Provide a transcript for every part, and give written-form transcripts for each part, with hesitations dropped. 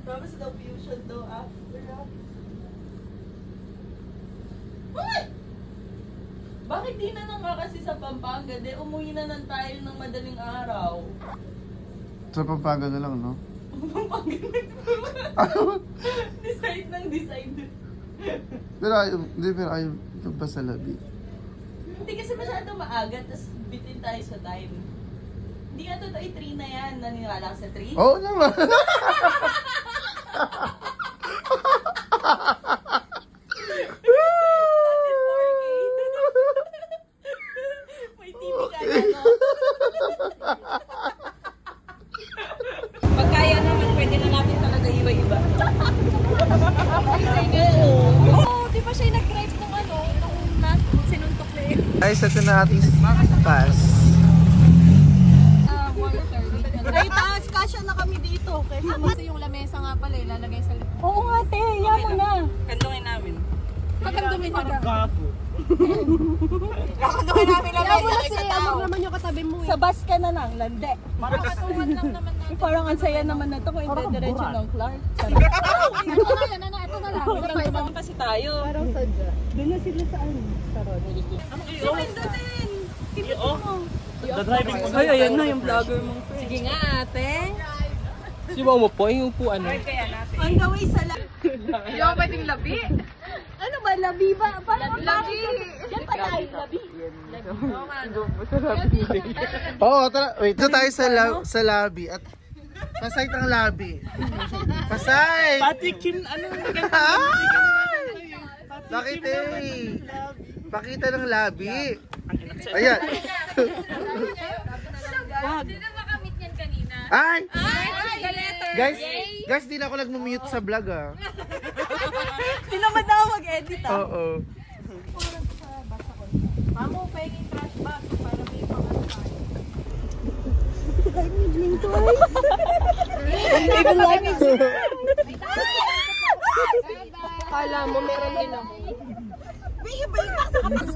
Tapos daw fusion daw after. Uy! Bakit di na nga kasi sa Pampanga? De, umuwi na lang tayo ng madaling araw. Sa Pampanga na lang, no? Pampanga decide ng decide. Pero ayaw pa sa labi. Hindi kasi masyado maaga, tapos bitin tayo sa time. Hindi nga totoo, 3 na yan. Naniniwala ka sa 3? Oo naman! May TV ka na, no? Pag kaya naman, pwede na natin talaga iba-iba. Oo, di ba siya nag-drive ng nung sinuntok na yun? Ay, sa ito na ating pass. Ay, taas, kasya na kami dito. Kasi yung lamesa nga pala, ilalagay sa likod. Oo nga, te, yaman na. Kandungin namin. Kakandungin na lang. Kakandungin namin lamesa isa tao. Naman yung katabi mo eh. Sa bus ka na lang, lande. Parang katuhan lang naman natin. Parang ang saya naman na to kung hindi diretso ng Clark. Ito na lang. Parang kasi tayo. Parang sadya. Doon na sila sa ano? Taron. Si Wendo din. Pinuto mo. The-driving mo. Ay, ayan na yung vlogger mong friend. Sige nga, ate. Si Mama po, yung po ano. On the way sa labi. Yung pwedeng labi. Ano ba, labi ba? Parang labi. Yan pa tayo, labi. Oo, tara. Wait, dito tayo sa lobby. At pasay ang lobby. Pasay! Patikin, ano? Bakit eh? Pakita ng lobby. Ayan. Sino makamit niyan kanina? Ay! The letter Guys, di na ako nag-mute sa vlog ah. Hindi naman na ako mag-edit ah. Oo. Mamo, pahingin trash bag para may pang-asay. Even like it. Kala mo, meron din ako. Iba yung nasa kapag.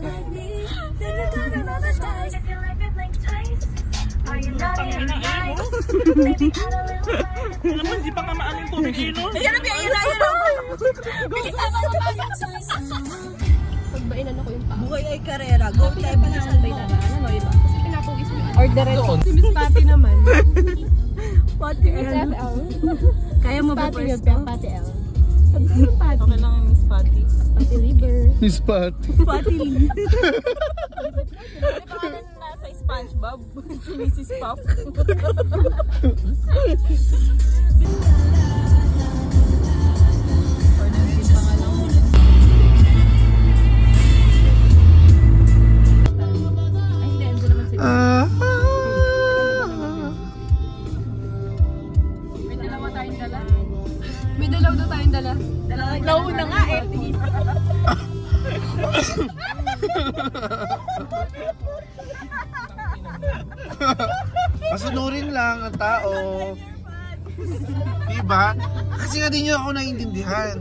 Naman, di pa nga maaling tubig ino. Ayan na, ayan na. Bilisan mo Pagbainan ako yung paa. Buhay ay karera. Go tayo pa na Sabay na ano iba. Kasi pinapugis mo. Or diretso. Si Miss Patty naman. Patty L. Kaya mo ba Patty yun, pwesto? Patty L. Okay lang yung Miss Patty. Patty Liver. Miss Pat. Patty Lee. Di ba nasa SpongeBob? Si Mrs. Puff. May dalaw daw tayong dala. Nauna nga eh. Masunurin lang ang tao. Diba? Kasi nga din nyo ako naiintindihan.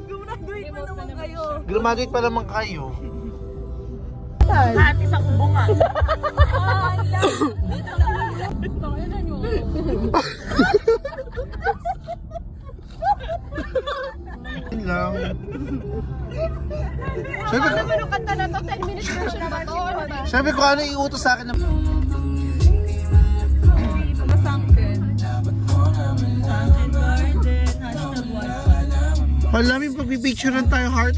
Graduate pa naman kayo. Graduate pa naman kayo. Hati sa kubungan. Yun lang. Ano kanta na to? 10 minutes version ba to? Ano ba? Sabi ko ano iutos sa akin na... Malaming pagpipicturean tayo heart.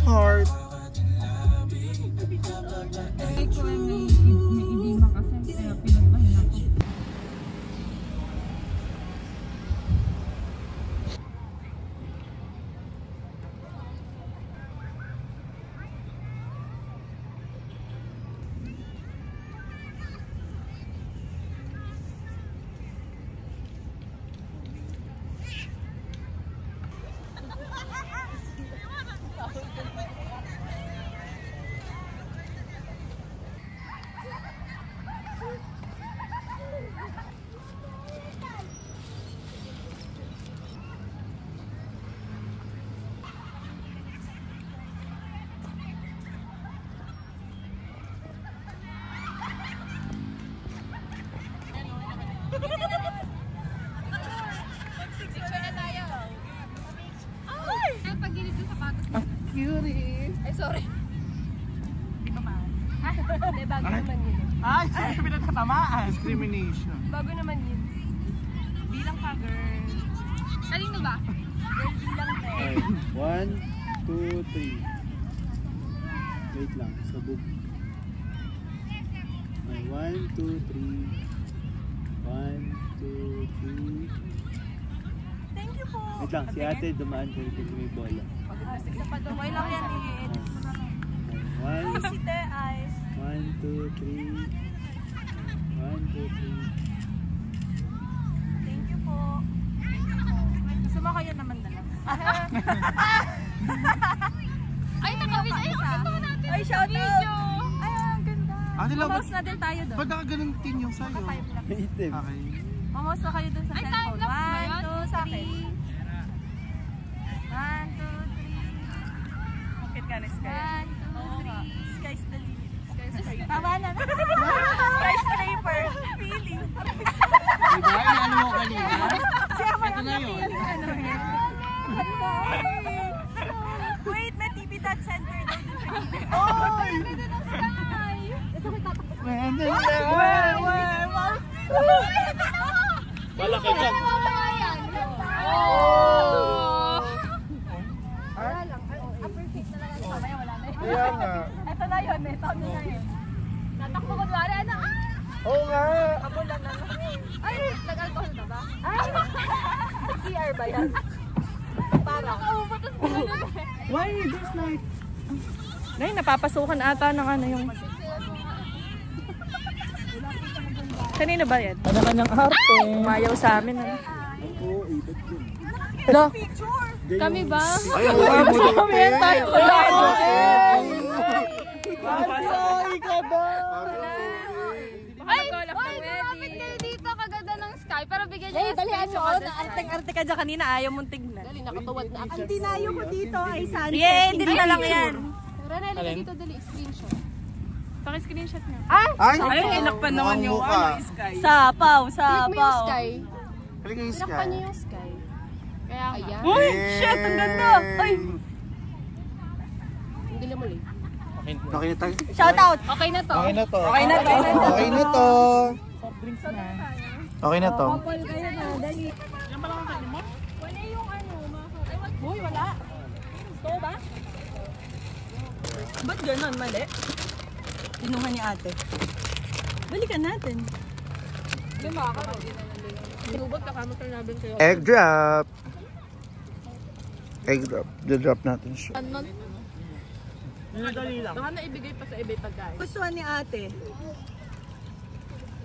cutie. Ay, sorry. Di ba ba? Hindi, bago naman yun. Ay, sabi pinagkatamaan. Discrimination. Bago naman yun. Bilang ka, girl. Kanino ba? Girl, bilang te. Okay. 1, 2, 3. Wait lang, sabog. Okay, 1, 2, 3. 1, 2, 3. Thank you po. Wait lang, si ate dumaan ko rin may bola. Isa pa daw. Wait lang yan. I-edit mo na lang. 1, Si Te Ice. 1, 2, 3. 1, 2, 3. Thank you po. Gusto mo kayo naman na lang. Ay, nakabit. Ay, ito natin. Ay, shout out. Ay, ang ganda. Ate Lau, Mamos na din tayo doon. ba't nakaganon tin yung sa'yo? Itim. Okay. Mamos na kayo doon sa Ay, cellphone. time-lapse ba 1, yan? 2, 3. 1, 2, 3. Bakit ka na Sky? 1, 2, 3. Sky's the limit. Tama na. Skyscraper. Feeling. Diba? Ano mo kanina? Siya man Ito na yun. Wait, may TV Dot Center doon sa gilid. Ay, ganda ng sky. Ito ko tatakot. Malaki ka. Oh! Wala lang. Perfect na lang. Mamaya wala na yun. Kaya nga. Ito na yun eh. Tawag na yun. Natakbo ko doon. Ano? Oo nga. Ay, nag-alcohol na ba? Ay! CR ba yan? Parang. Nakaupatas ko na yun. Why this night? Nay, napapasukan ata ng ano yung... Kanino ba yan? Kanya-kanyang arte. Umayaw sa amin. Ano? Oo, ibat yun. Hello? Kami ba? Ay, okay mo daw. Tayo ko Sorry ka ba? Ay! Ay! Lumapit kayo dito. Kaganda ng sky. Pero bigyan niyo yung space. Arte-arte ka dyan kanina. Ayaw mong tignan. Dali, nakatuwad na ako. Ang dinayo ko dito ay sunset. Yeah, hindi na lang yan. Ranel, lagay dito. Dali, screenshot. Paki-screenshot niya. Ay, inakpan naman yung Sky. Sapaw, Click mo yung sky. Click yung Tinakpan sky. niyo yung sky. Kaya nga. Ayan. Uy, shit, ang ganda. Ay, Hindi mo lang. Okay na tayo. shout out. Okay na to. Okay na to. Okay na to. Okay na to. Okay na to. Call kayo na, dali. Wala yung ano, uy, wala. Gusto ba? Ba't ganun, mali? Tinuhan ni ate. Balikan natin. Hindi makakapag. Sinubot ka kamo namin kayo. Egg drop. Egg drop. The-drop natin siya. Ano? Dali lang. Baka na ibigay pa sa iba yung pagkain. Gustuhan ni ate.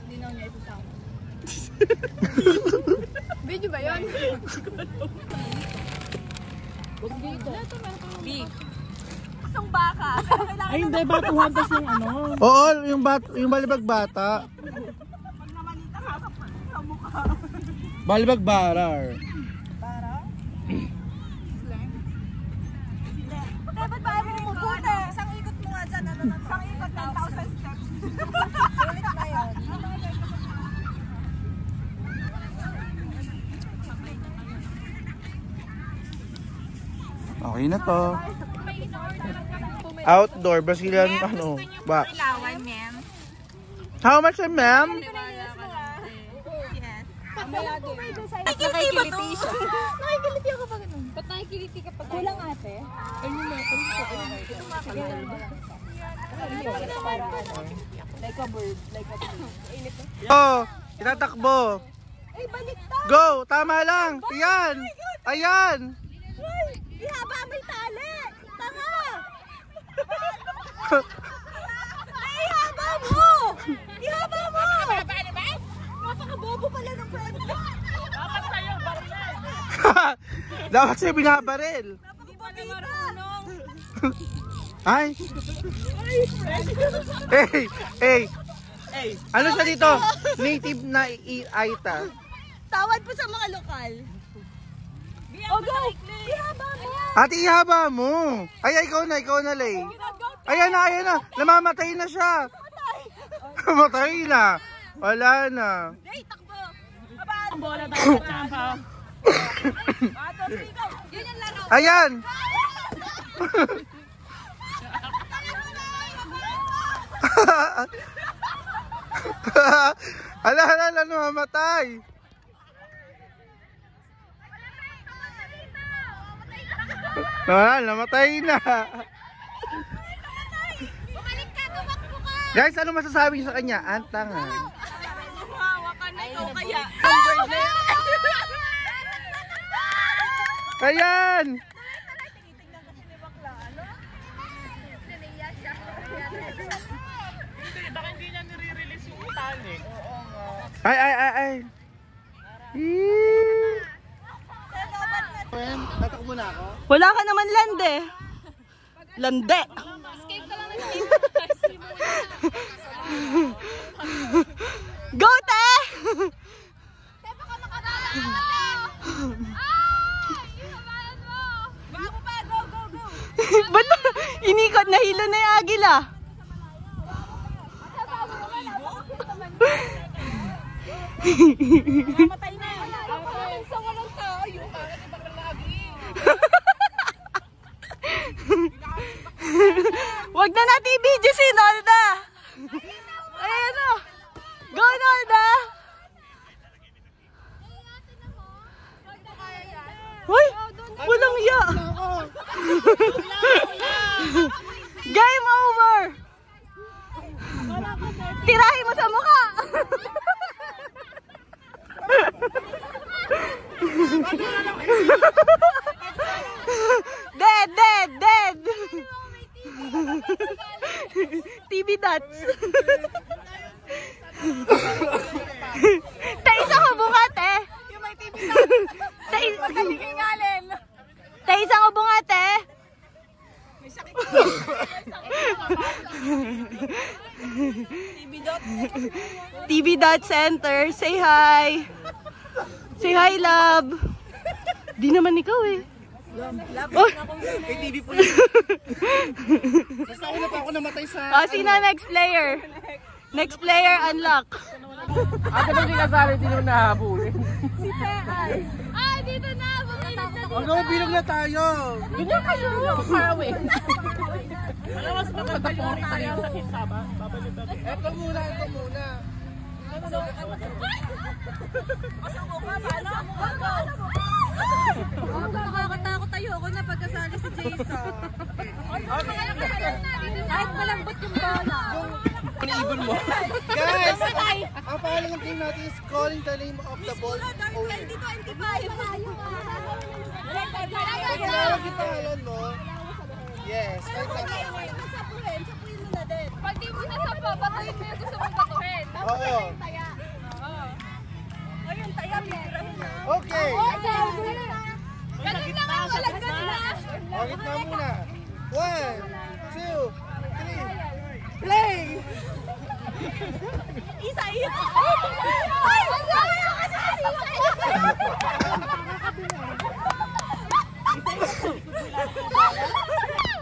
Hindi na niya isasama. Video ba yun? Huwag dito. Big. Gustong baka. Ay, hindi. Batuhan tas yung ano. Oo, yung balibag bata. Balibag barar. Dapat ba mo umubuti? Isang ikot mo nga dyan. Isang ikot 10,000 steps. Sulit na yun. Okay na to. Outdoor, Brazilian, ano, box. Ilawan, ma'am. How much, ma'am? Nakikiliti siya. Nakikiliti ako pag ganun. Ba't nakikiliti ka pag kulang ate? Ayun na. Like a bird. Like a bird. Oh, itatakbo. Ay, baliktad. Go, tama lang. Ayan. Ayan. Ay, ihaba may tali. Tanga. Ay, ihaba mo. Ihaba mo. Napaka-bobo pala ng friend mo. Dapat siya binabaril. Ay. Hey. Ano siya dito? Native na Aita. Tawad po sa mga lokal. Oh, go! Ihaba mo. Ate, ihaba mo. Ay, ikaw na, Lay. Ayan na. Namamatay na siya. Matay na. Wala na. Hey, takbo. Ang bola dapat champa. Yun yung laro. Ayan. Hala, namamatay. Namatay na. Bumalik ka, tumakbo ka. Guys, ano masasabi niyo sa kanya? Antangan. Hawakan na ikaw kaya. Ayan! Baka hindi niya nire-release yung tali. Ay. Tatakbo na ako? Wala ka naman lande. Lande. Escape ka lang, escape. Go, te! Te, baka makatala ka. Bago pa, go. Ba't inikot na hilo na yung agila? Mamatay na. Sa walang tao, yung bakit iba ka lagi. Wag na natin i-video si Nolda. Ayan o. Go, Nolda. Hoy, walang iya. Game over. Tirahin mo sa mukha. Dead. TV dots. Tay, isa ko bungat eh. Yung may TV na. Magaling kay Ngalen. Tay, isa ko bungat eh. May sakit. TV Dot Center, say hi. Say hi, love. Di naman ikaw eh. Oh. Kay TV po yun. Basta ako na pa ako namatay sa... Oh, sino next player? Next player, unlock. Ate ba hindi kasali, hindi naman nahabulin. Si Teay. Ay, dito na. Bumilip na dito. Ano, bilog na tayo. Ganyan kayo. Far away. Alam mas maganda po rin tayo sa kita ba? Ito muna. Masuko ka, paano? Nakakatakot tayo ako na pagkasali si Jason. Kahit malambot yung bola. Ibon mo. Guys, ang pangalan ng team natin is calling the name of the ball owner. 2025. Pagkakalag yung pangalan mo. Yes, kahit lang. Sapuhin mo na din. Pag di mo nasapa, batuhin mo yung gusto mong batuhin. Oo. Ayun, taya, bibirahin na. Okay. Ganun lang ang walang ganun na. Bakit na muna? 1, 2, 3. Play! Isa. Ay, wag na kasi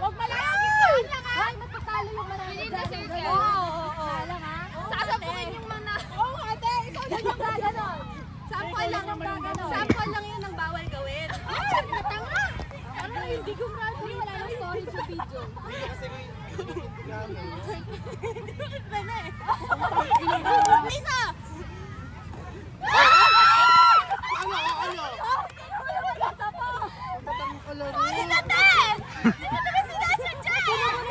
wag malapit lang ha. Ay, matatalo yung marami. Oo. Sasabuhin yung mga... Oo, ate, ikaw na yung gaganon. Sample lang yun ang bawal gawin. Ay, matanga. Parang hindi gumrado. Wala nang storage yung video. Isa!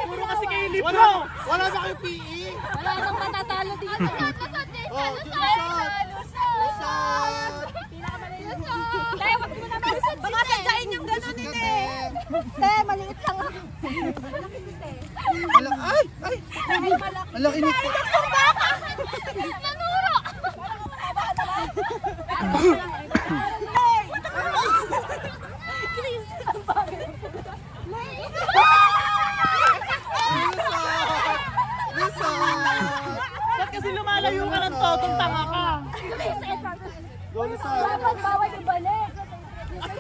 Puro kasi kayo lipo. Wala na kayo PE. Wala nang matatalo dito. Baka sadyain yung gano'n nila eh. Te, maliit lang ako. Ay! Ang laki nito. Nanuro! Ba't kasi lumalayo ka ng totong tanga ka? Bawal ibalik.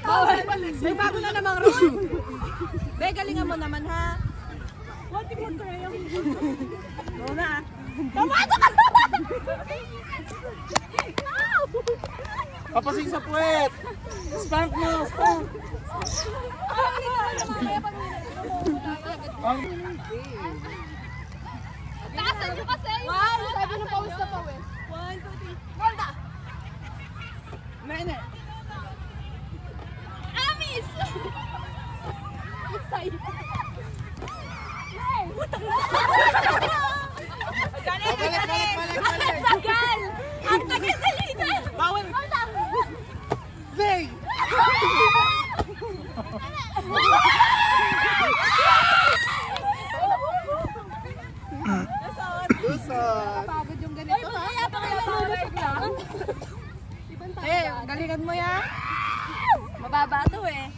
Bawal ibalik. May bago na namang rule. Be, galingan mo naman ha. What if you try yung... Oo na. Tamato ka! Papasing sa puwet. Spank mo, spank. Taasan nyo kasi. Sabi ng pawis na pawis. 1, 2, 3. Golda! Nene. Amis! Excited. Balik. Ang tagal! Ang tagal na. Bawal. Zay! Lusot! Pagod yung ganito. Kaya pa kayo nalulusot lang. Galingan mo yan. Mababa to eh.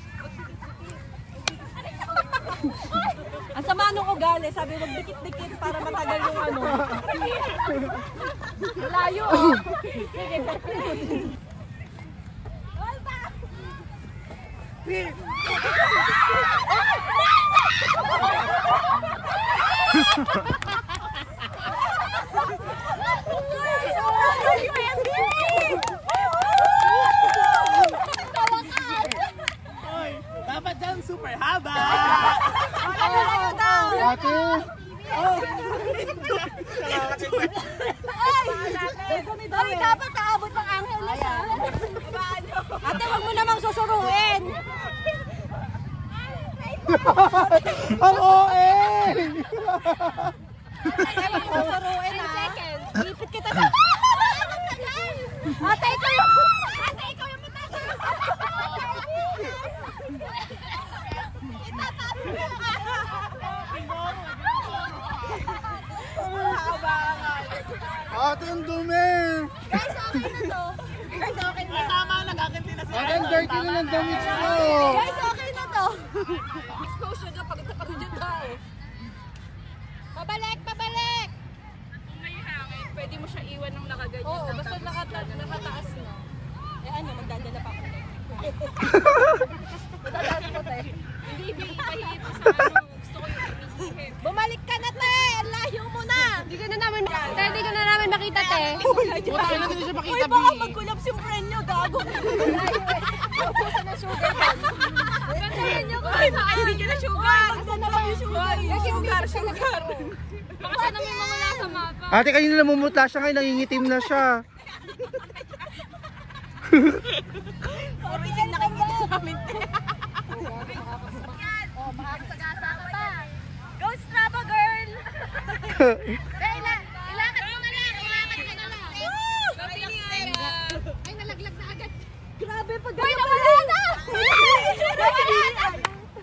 Ang sama nung ugali, sabi wag dikit-dikit para matagal yung ano. Layo. Oy, dapat dyan super haba. Ate! Ay, dapat naabot ng Angeles. Ate, wag mo namang susuruin. Ang OA! Susuruin ah. Ipit kita na. Ate, ikaw yung matagal. Ate, ang dumi! Guys, okay na to. Guys, okay na. Tama lang, akin din na siya. Ang dirty na ng damit ko! Guys, okay na to. Exposure na, pagod na pagod yung tao. Pabalik, pabalik. Kung may hangin, pwede mo siya iwan ng nakaganyan. Oo, basta nakataas na. Eh ano, magdadala pa ako. Magdadala ko tayo. Hindi, pahihin mo sa ano. Gusto ko yung umihihip. Bumalik ka na, te. Layo mo na. Hindi ka na namin makita, te. Buta na din siya makita, Baka mag-collapse yung friend nyo, gago. Naubusan na sugar doon. Ganyan niyo kung hindi ka na sugar. Basta na lang yung sugar. Sugar. Baka sana may mga wala sa mapa. Ate, kanina namumutla siya ngayon, nangingitim na siya. Original nakikita namin. Oh, makakasagasa ka pa. Go Strava, girl! Ilakad mo na lang. Ilakad ka na lang. Ay, nalaglag na agad. Grabe, pag Ay, nawala na!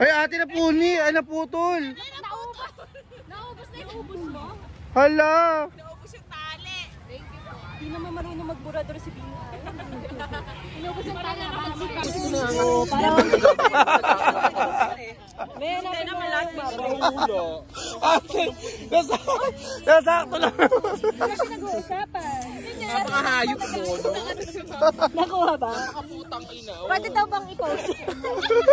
Ay, ate, napuni! Ay, naputol! Naubos na yung ubos mo? Hala! Hindi naman marunong magburador si Bina. Inubos yung tala na May naman lahat ba? Ate, nasakto lang. Kasi nag-uusapan. Napakahayop mo, no? Nakuha ba? Nakaputang ina. Pwede daw bang i-post?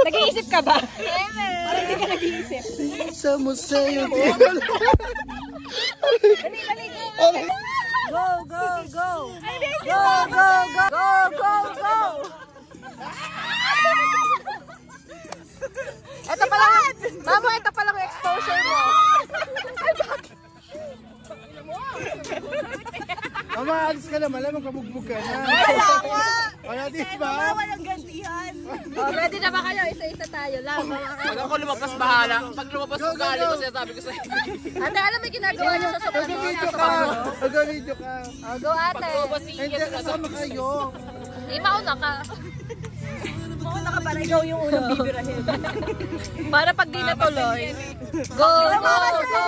Nag-iisip ka ba? Parang hindi ka nag-iisip. Sa museo. Go, go, go! Go, go, go! Go, go, go! Ito pa lang, mama, ito pa lang yung exposure mo. Mama, alis ka na. Malamang kabugbog ka na. Wala, di ba? Walang gantihan. Oh, ready na ba kayo? Isa-isa tayo lang. Pag ako lumabas, bahala. Pag lumabas yung gali ko, sinasabi ko sa'yo. Ate, alam mo yung ginagawa niyo sa sobrang Mag-video ka. Mag-video ka. Go, ate. Hindi, kasama kayo. Di mauna ka. Mauna ka para ikaw yung unang bibirahin. Para pag di natuloy. Go, go, go!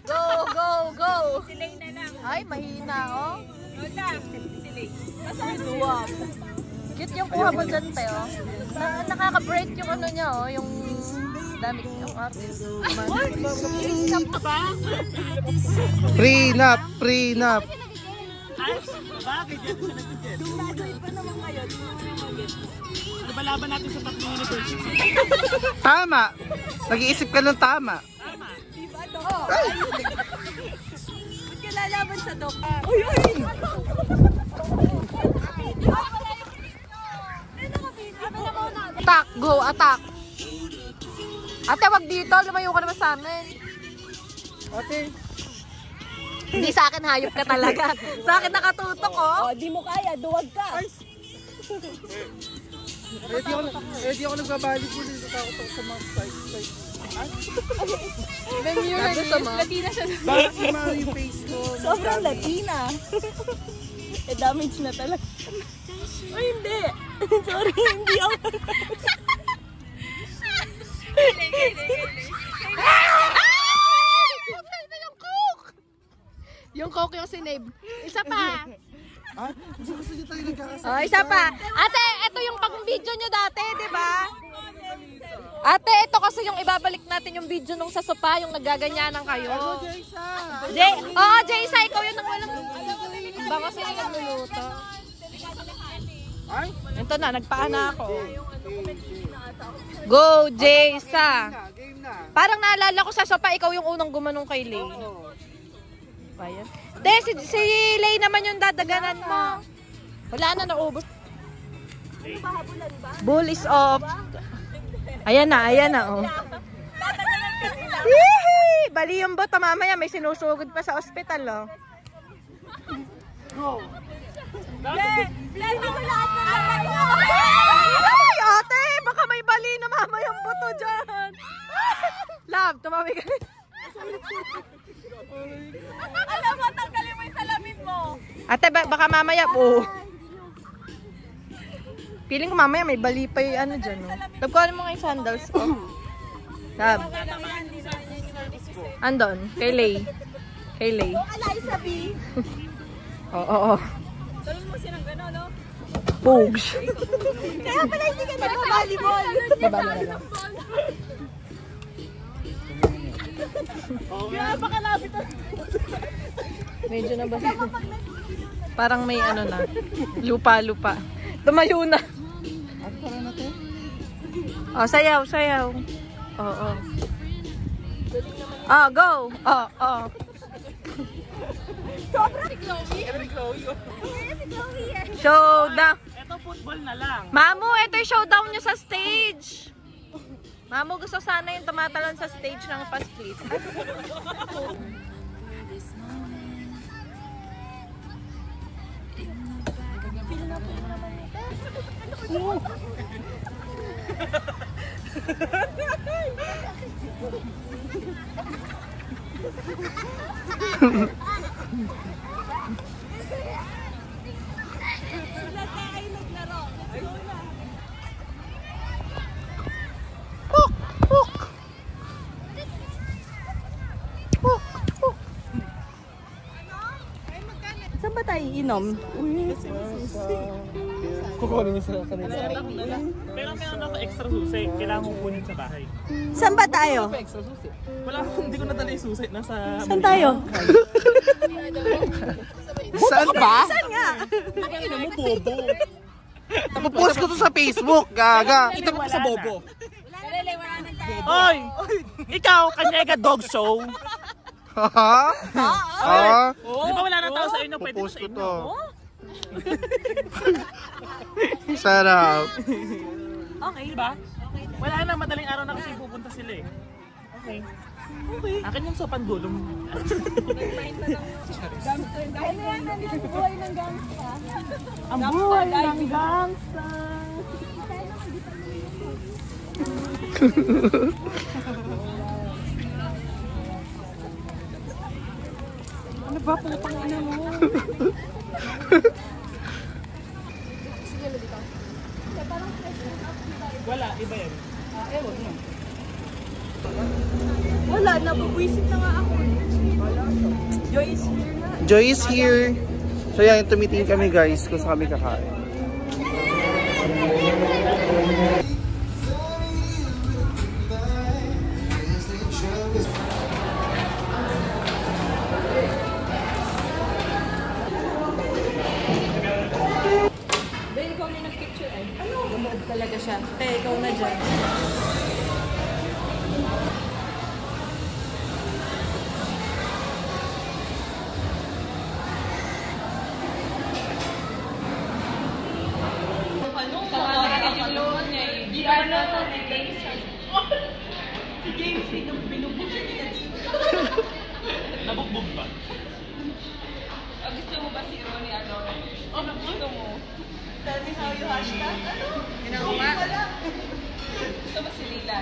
Go, go, go! Silay na lang. Ay, mahina, oh. Lola, silay. Wow. Cute yung kuha mo dyan, te, oh. Nakaka-break yung ano niya, oh. Yung damit yung artist. Prenup, prenup. Bakit? Yan siya nagtitid. Ano ba laban natin sa tatlong university? Tama. Nag-iisip ka ng tama. Ba't ka lalaban sa dok? Uy, uy! Attack! Go! Attack! Ate, wag dito. Lumayo ka naman sa amin. Ate. Hindi sa akin, hayop ka talaga. Sa akin nakatutok, oh. O, di mo kaya, duwag ka. Ready ako nagbabalik ko dito. Takot ako sa mga side. Then you're Latina siya. Bakit si Mari yung face ko? Sobrang Latina. Damage na talaga. Ay, hindi. Sorry, hindi ako. Yung coke yung sinave. Isa pa. Gusto niyo tayo nagkakasama. Oh, isa pa. Ate, ito yung pang-video nyo dati, di ba? Ate, ito kasi yung ibabalik natin yung video nung sa sopa, yung nagaganyanan kayo. Jaysa, ikaw yun ang walang... Ba kasi yung nagluluto? Ito na, nagpaana ako. Go, Jaysa! Parang naalala ko sa sopa, ikaw yung unang gumanong kay Lay. Bayan. De, si Lay naman yung dadaganan mo. Wala na, naubos. Bull is off. Ayan na, oh. Yee! Bali yung bota, mamaya may sinusugod pa sa ospital, oh. Ay, ate! Baka may bali na mamaya yung buto dyan. Love, tumami ka. Alam mo, tanggalin mo yung salamin mo. Ate, baka mamaya po. Feeling ko mamaya may bali pa yung ano dyan. Oh. Tagkuhanin mo nga yung sandals ko. Lab. Andon, kay Lay. Kay Lay. Oo. Talon mo siya ng gano'n, no? Pogs. Kaya pala hindi ka nag-volleyball. Baba mo na lang. Kaya baka lapit na. Medyo na ba? Parang may ano na. Lupa-lupa. Tumayo na. Oh, sayaw. Oo. Ah, go. Oh. Showdown. Ito football na lang. Mamu, ito yung showdown nyo sa stage. Mamu, gusto sana yung tumatalon sa stage ng pa-split. Saan ba tayo inom? Kukunin niyo sa kanila. Pero meron ako extra susi. Kailangan kong kunin sa bahay. Saan ba tayo? Wala, hindi ko nadala yung susi. Nasa... Saan tayo? Saan ba? Saan nga? Ina mo, bobo. Napopost ko to sa Facebook, gaga. Ito mo sa bobo. Oy! Ikaw, Kanyega Dog Show. Ha? Di ba wala na tao sa inyo? Pwede Popost sa ko inyo. to. Sarap. Okay. Diba? Wala na, madaling araw na kasi pupunta sila eh. Okay. Akin yung sopan gulong. Ang buhay ng gangsta. Ano ba putang ina mo? Wala, iba yan. Ewan mo. Wala, nabubwisit na nga ako. Joy is here na. Joy is here. So yan, tumitingin kami guys kung saan kami kakain. Ikaw na nag-picture ay. Lumod talaga siya. Ikaw na dyan. Nabugbog ba? Gusto mo ba si Ronnie ano? Ano gusto mo? Tell me how you hashtag. Ano? Ginagawa? Gusto mo si Lila?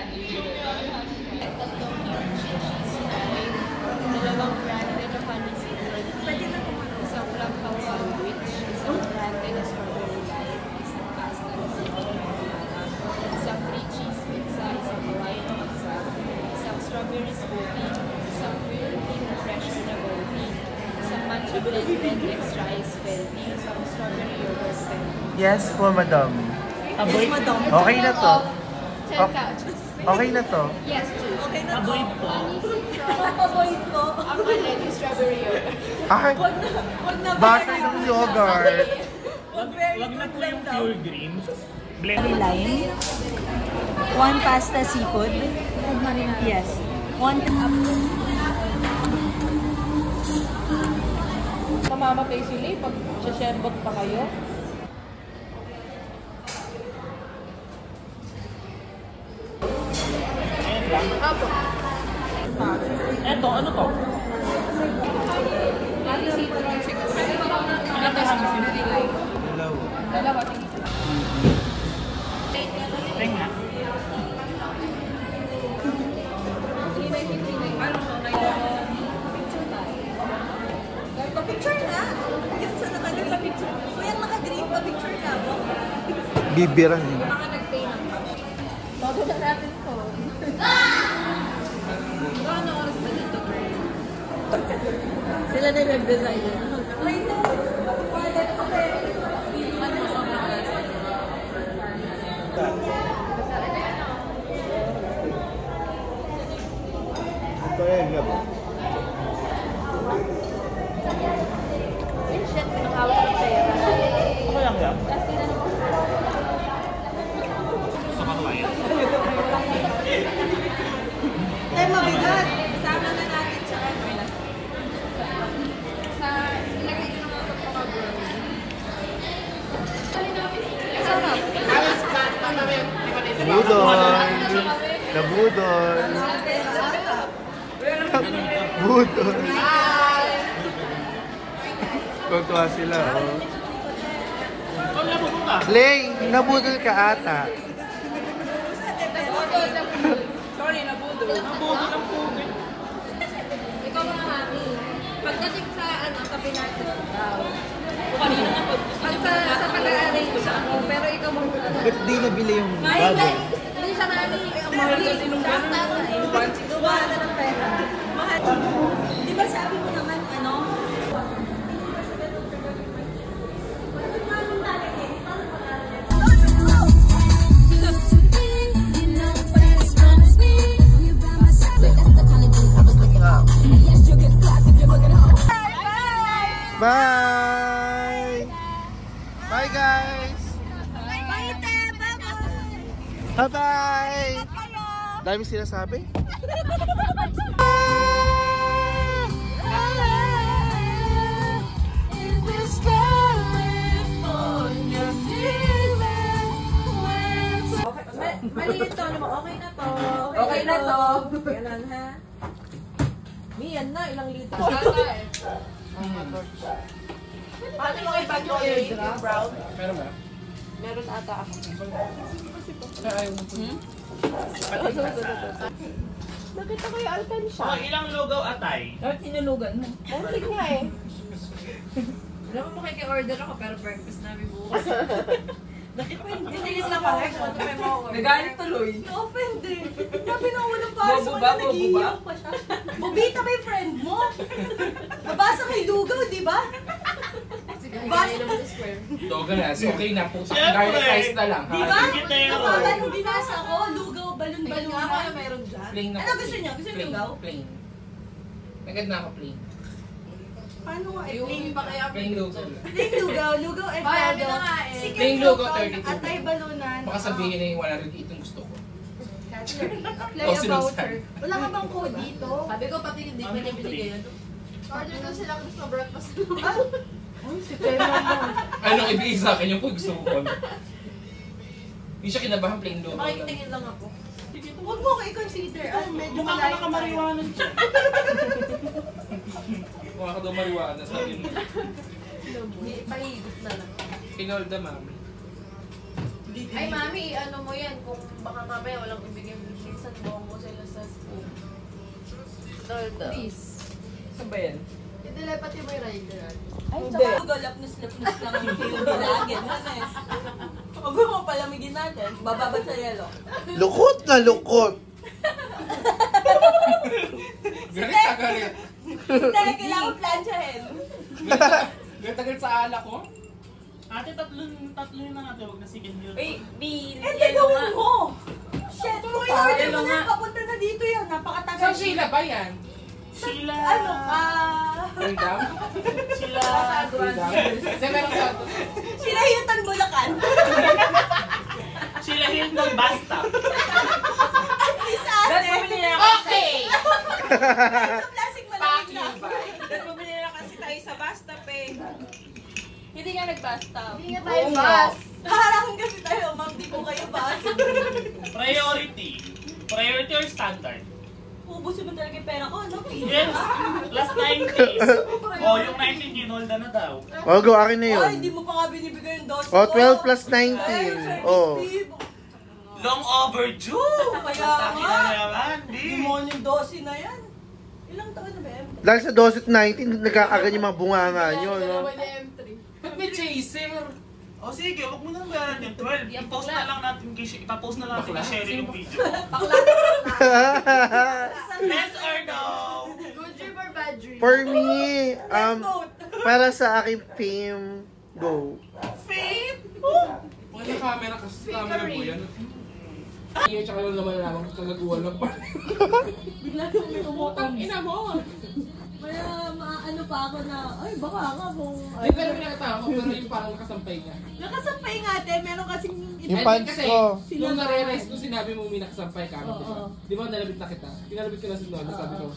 Dalawang branded na honey cinnamon. Pwede na kumano. Isang Clubhouse sandwich, isang branded na strawberry light, isang pasta na cinnamon, isang 3 cheese pizza, isang Hawaiian pizza, isang strawberry smoothie, isang milky refresher na goldie, isang matcha blended extra ice velty, isang strawberry yogurt velty. Yes po, madam. Aboy. Okay na to. 10 couches. Okay na to. Yes, 2. Okay na to. Aboy po. Papaboy to. Ang alin yung strawberry yogurt. Ay, Wag na butter ng yogurt. Wag na po yung pure green. Blend. Lime. 1 pasta seafood. Yes. 1 Mamamatay sila eh pag sharebot pa kayo. Ayan lang. Eto, ano to? Tenga. Pa-picture na. Yun sa natagal na picture. So yan naka-green, pa-picture na ako. Bibiran yun. Bago na natin to. Ano oras ba dito, girl? Sila na nag-design. Ay, no. Wallet ko Shit, pinakawak ng pera. Okay lang yan. Gusto ka kumain? Ay, mabigat. Sama na natin sa ano. Ilagay ko ng mga pagkakabro. Budol. Nabudol. Budol. Tuwa sila, oh. Kung nabudol ka? Lay, nabudol ka ata. Sorry, nabudol. Nabudol ang pugit. Ikaw mga mami. Pagdating sa tabi natin daw. Kanina nga po. Pag sa pag-arrange siya ako, pero ikaw muna. Ba't di nabili yung Ay, bago? Hindi siya mami. Ang mahal kasi nung gano'n. Gumawa na ng pera. Mahal. Di ba sabi mo naman, ano? Bye! Bye, guys! Bye, te! Bye-bye! Bye-bye! Kayo! Dami sinasabi. Maliit to, naman. Okay na to. Okay na to. Ganun, ha? Yan na, ilang litro. Paano mo iba yung airdrop? Brown. Meron ba? Meron ata ako. Bakit ako yung alpen siya? Oh, ilang lugaw atay? Bakit inulugan mo? Hindi nga eh. Alam mo makiki-order ako, pero breakfast namin bukas. Hindi sila pala. Nagalit tuloy. Na-offend eh. Sabi na walang para sa Bobo wala ba? Bobo ba? nag-iiyak pa siya. Bobita ba yung friend mo? Nabasa mo yung lugaw, di ba? Basa mo. Douglas, okay na po. Sa Siyempre. garlic rice na lang, ha? Di ba? Tikitero. Kapag anong binasa ko, lugaw, balon-balon. meron dyan. Plain na Ano gusto niyo? Gusto niyo Plain, lugaw? plain. Magad na ako plain. Paano nga? Yung pa kaya Plain lugaw. Plain lugaw, lugaw Ay, Eduardo. na nga eh. Si Plain Ken lugaw, Loton, 32. Atay Balunan. Baka sabihin na yung 100 itong gusto ko. Play Oh, a sinunod voucher. Wala ka bang code dito? Sabi ko, pati hindi pa niya binigay yun. Order daw sila gusto ng breakfast. Anong ibigay sa akin yung kung gusto ko. Hindi siya kinabahan plain lugaw. Makikitingin lang ako. Huwag mo ko i-consider. Medyo Mukha ka nakamariwanan siya. Mukha ka daw mariwana, sabi mo. Pahigit na lang. Pinolda, ma'am. Ay, mami, ano mo yan? Kung baka mamaya walang ibigay mo sa buong ko sila sa school. Please. Saan ba yan? Itilepat yung may rider. Hindi. Galapnus-lapnus lang ang POD lagi. Honest. Huwag mo palamigin natin. Bababad sa yelo. Lukot na lukot. Galit na galit. Hindi, kailangan plansyahin. Galit na galit sa ala ko. Ate, tatlo yun na natin. Huwag na second yun. Wait, Hindi, gawin mo! Shit! Kung in-order mo na, papunta na dito yan. Napakatagal. Saan Sheila ba yan? Sila... Ano ka? Freedom? Sila... Freedom? Kasi meron sa... Sila Hilton Bulacan. Sila Hilton Basta. At least ate. Okay! Sa plastic malamig na. Dahil bumili na kasi tayo sa Basta Pay. Hindi nga nagbasta. Hindi nga tayo bus. Haharangin kasi tayo, ma'am. Di po kayo bus. Priority. Priority or standard? Ubusin mo talaga yung pera ko, no? Yes! Last 90s. Oh, yung 19 ginolda na daw. O, go, akin na yun. Ay, hindi mo pa nga binibigay yung dose O, ko. 12 plus Ay, 19. service O. fee. Long overdue! Kaya Taki nga. na naman, di. Demonyong dose na yan. Ilang taon na ba yan? Dahil sa 12 at 19, nagkakagan yung mga bunganga nyo, no? Ba't may chaser? O sige, huwag mo nang bayaran yung 12. Ipopost na lang natin kay ipapost na lang natin kay Sherry yung video. Yes or no? Good dream or bad dream? For me, para sa aking fame, go. Fame! Wala camera kasi camera mo yan. Iyo, tsaka lang naman nalaman kung kagaguan ng part. Bigla yung may umutang. Ina mo! Kaya maano pa ako na, ay baka nga kung... Hindi ka namin nakatawa ko, pero yung parang nakasampay niya. Nakasampay nga te, meron kasing... Yung pants ko. Nung nare-rest ko, sinabi mo may nakasampay ka. Oo. Di ba nalabit na kita? Kinalabit ko na si Nolda, sabi ko.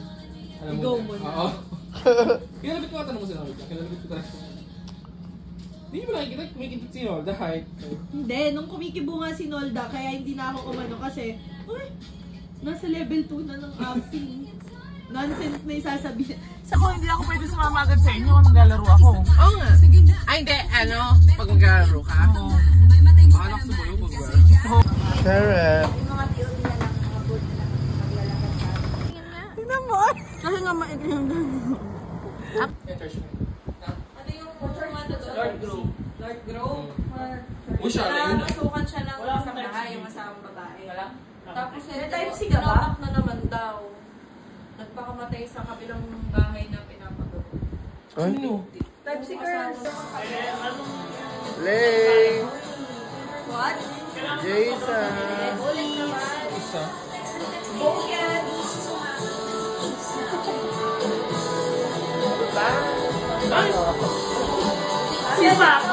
Alam mo Ikaw na. mo na. Oo. Kinalabit ko, tanong mo si Nolda. Kinalabit ko talaga. Hindi mo nakikita, kumikita si Nolda, height. Hindi, nung kumikibo nga si Nolda, kaya hindi na ako umano kasi, uy, nasa level 2 na ng acting. Nonsense na yung sasabihin. Sa ko, hindi ako pwede sumama agad sa inyo. Maglalaro ako. Oo nga. Ay, hindi. Ano? Pag maglalaro ka? Oo. Baka nakasubo yung pag-galaro. Sarap. Tingnan mo. Kasi nga maigil yung gano'n. Ano yung Lord Grove? Lord Grove? Uy, siya na yun. Masukan siya ng Wala isang akong bahay, type C. yung asawang babae. Wala? Tapos May type C ka ba? na naman daw. Nagpakamatay sa kabilang bahay na pinapagawa. Ano? Type C girls. Lay! What? Jason! Ulit naman. Isa. Bogan. Si Sak!